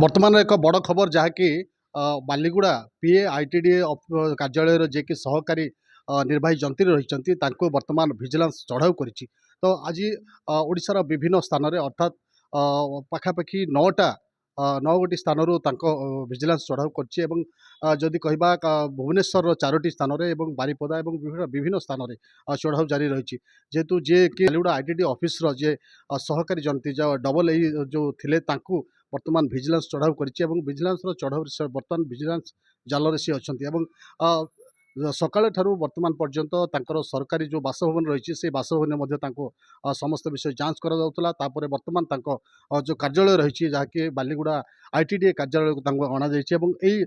ବର୍ତ୍ତମାନ ଏକ ବଡ଼ ଖବର ଯାହାକି ବାଲିଗୁଡ଼ା ପିଏ ଆଇଟିଡିଏ କାର୍ଯ୍ୟାଳୟର ଯିଏକି ସହକାରୀ ନିର୍ବାହୀ ଯନ୍ତ୍ରୀ ରହିଛନ୍ତି ତାଙ୍କୁ ବର୍ତ୍ତମାନ ଭିଜିଲାନ୍ସ ଚଢ଼ାଉ କରିଛି। ତ ଆଜି ଓଡ଼ିଶାର ବିଭିନ୍ନ ସ୍ଥାନରେ ଅର୍ଥାତ୍ ପାଖାପାଖି 9ଟି ସ୍ଥାନରୁ ତାଙ୍କ ଭିଜିଲାନ୍ସ ଚଢ଼ାଉ କରିଛି ଏବଂ ଯଦି କହିବା ଭୁବନେଶ୍ୱରର 4ଟି ସ୍ଥାନରେ ଏବଂ ବାରିପଦା ଏବଂ ବିଭିନ୍ନ ସ୍ଥାନରେ ଚଢ଼ାଉ ଜାରି ରହିଛି। ଯେହେତୁ ଯିଏକି ବାଲିଗୁଡ଼ା ଆଇଟିଡି ଅଫିସର ଯିଏ ସହକାରୀ ଯନ୍ତ୍ରୀ ଡବଲ ଏଇ ଯେଉଁ ଥିଲେ ତାଙ୍କୁ ବର୍ତ୍ତମାନ ଭିଜିଲାନ୍ସ ଚଢ଼ାଉ କରିଛି ଏବଂ ଭିଜିଲାନ୍ସର ଚଢ଼ାଉ ବର୍ତ୍ତମାନ ଭିଜିଲାନ୍ସ ଜାଲରେ ସେ ଅଛନ୍ତି ଏବଂ ସକାଳ ଠାରୁ ବର୍ତ୍ତମାନ ପର୍ଯ୍ୟନ୍ତ ତାଙ୍କର ସରକାରୀ ଯେଉଁ ବାସଭବନ ରହିଛି ସେ ବାସଭବନରେ ମଧ୍ୟ ତାଙ୍କୁ ସମସ୍ତ ବିଷୟ ଯାଞ୍ଚ କରାଯାଉଥିଲା। ତାପରେ ବର୍ତ୍ତମାନ ତାଙ୍କ ଯେଉଁ କାର୍ଯ୍ୟାଳୟ ରହିଛି ଯାହାକି ବାଲିଗୁଡ଼ା ଆଇଟିଡିଏ କାର୍ଯ୍ୟାଳୟକୁ ତାଙ୍କୁ ଅଣାଯାଇଛି ଏବଂ ଏଇ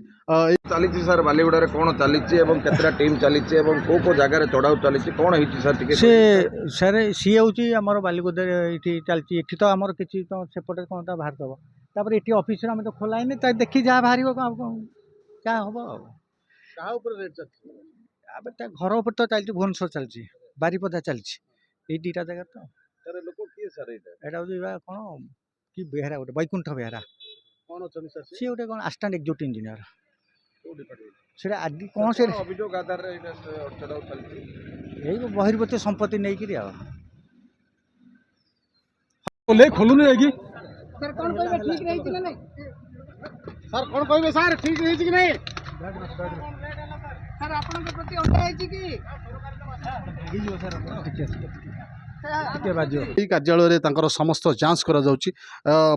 ଚାଲିଛି ସାର୍ ବାଲିଗୁଡ଼ାରେ କ'ଣ ଚାଲିଛି ଏବଂ କେତେଟା ଟିମ୍ ଚାଲିଛି ଏବଂ କେଉଁ ଜାଗାରେ ଚଢ଼ାଉ ଚାଲିଛି କ'ଣ ହେଇଛି ସାର୍ ଟିକେ ସେ ସାର୍ ସିଏ ହେଉଛି ଆମର ବାଲିଗୁଡ଼ାରେ ଏଇଠି ଚାଲିଛି। ଏଠି ତ ଆମର କିଛି ତ ସେପଟେ କ'ଣ ତା ବାହାରିଦେବ ତାପରେ ଏଠି ଅଫିସରେ ଆମେ ତ ଖୋଲା ହେଇନି ତା ଦେଖି ଯାହା ବାହାରିବ ଯାହା ହେବ ଆଉ। କାହା ଉପରେ ରେଟ୍ ଚାଲିଛି? ଏବେ ତା ଘର ଉପରେ ତ ଚାଲିଛି ଭୁବନେଶ୍ୱର ଚାଲିଛି ବାରିପଦା ଚାଲିଛି ଏଇ ଦୁଇଟା ଜାଗାରେ ତ। ଲୋକ କିଏ ସାର୍ ଏଇଟା ହେଉଛି କ'ଣ କି ବେହେରା ଗୋଟେ ବୈକୁଣ୍ଠ ବେହେରା କ'ଣ ଅଛନ୍ତି ସାର୍? ସିଏ ଗୋଟେ କ'ଣ ଆସିଷ୍ଟାଣ୍ଟ ଏକ୍ଜିକ୍ୟୁଟିଭ୍ ଇଞ୍ଜିନିୟର ସେଇଟା ଆଜି କ'ଣ ସେ ଅଭିଯୋଗ ଆଧାରରେ ଚଢ଼ାଉ ଚାଲିଛି ଏଇ ବହିର୍ଭୂତ ସମ୍ପତ୍ତି ନେଇକିରି ଆଉ। ଖୋଲୁନି ଯାଇକି ସାର୍ କ'ଣ କହିବେ ଠିକ୍ ହେଇଛି କି ନାହିଁ? ସାର୍ କ'ଣ କହିବେ ସାର୍ ଠିକ୍ ହେଇଛି କି ନାହିଁ? ସାର୍ ଆପଣଙ୍କ ପ୍ରତି ଅନ୍ୟାୟ ହେଇଛି କି? এই କାର୍ଯ୍ୟାଳୟରେ ତାଙ୍କର ସମସ୍ତ ଯାଞ୍ଚ କରାଯାଉଛି।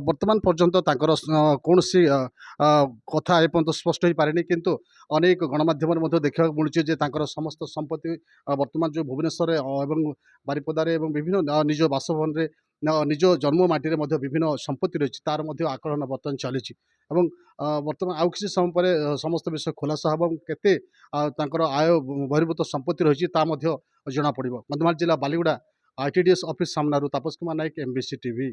ବର୍ତ୍ତମାନ ପର୍ଯ୍ୟନ୍ତ ତାଙ୍କର କୌଣସି କଥା ଏପର୍ଯ୍ୟନ୍ତ ସ୍ପଷ୍ଟ ହୋଇପାରିନି କିନ୍ତୁ ଅନେକ ଗଣମାଧ୍ୟମରେ ମଧ୍ୟ ଦେଖିବାକୁ ମିଳୁଛି ଯେ ତାଙ୍କର ସମସ୍ତ ସମ୍ପତ୍ତି ବର୍ତ୍ତମାନ ଯେଉଁ ଭୁବନେଶ୍ୱରରେ ଏବଂ ବାରିପଦାରେ ଏବଂ ବିଭିନ୍ନ ନିଜ ବାସଭବନରେ ନିଜ ଜନ୍ମ ମାଟିରେ ମଧ୍ୟ ବିଭିନ୍ନ ସମ୍ପତ୍ତି ରହିଛି ତାର ମଧ୍ୟ ଆକଳନ ବର୍ତ୍ତମାନ ଚାଲିଛି ଏବଂ ବର୍ତ୍ତମାନ ଆଉ କିଛି ସମୟ ପରେ ସମସ୍ତ ବିଷୟ ଖୁଲାସା ହେବ ଏବଂ କେତେ ତାଙ୍କର ଆୟ ବହିର୍ଭୂତ ସମ୍ପତ୍ତି ରହିଛି ତା ମଧ୍ୟ ଜଣାପଡ଼ିବ। କନ୍ଧମାଳ ଜିଲ୍ଲା ବାଲିଗୁଡ଼ା आईटीडीएस ऑफिस सामना तापस कुमार नायक एमबीसी टीवी।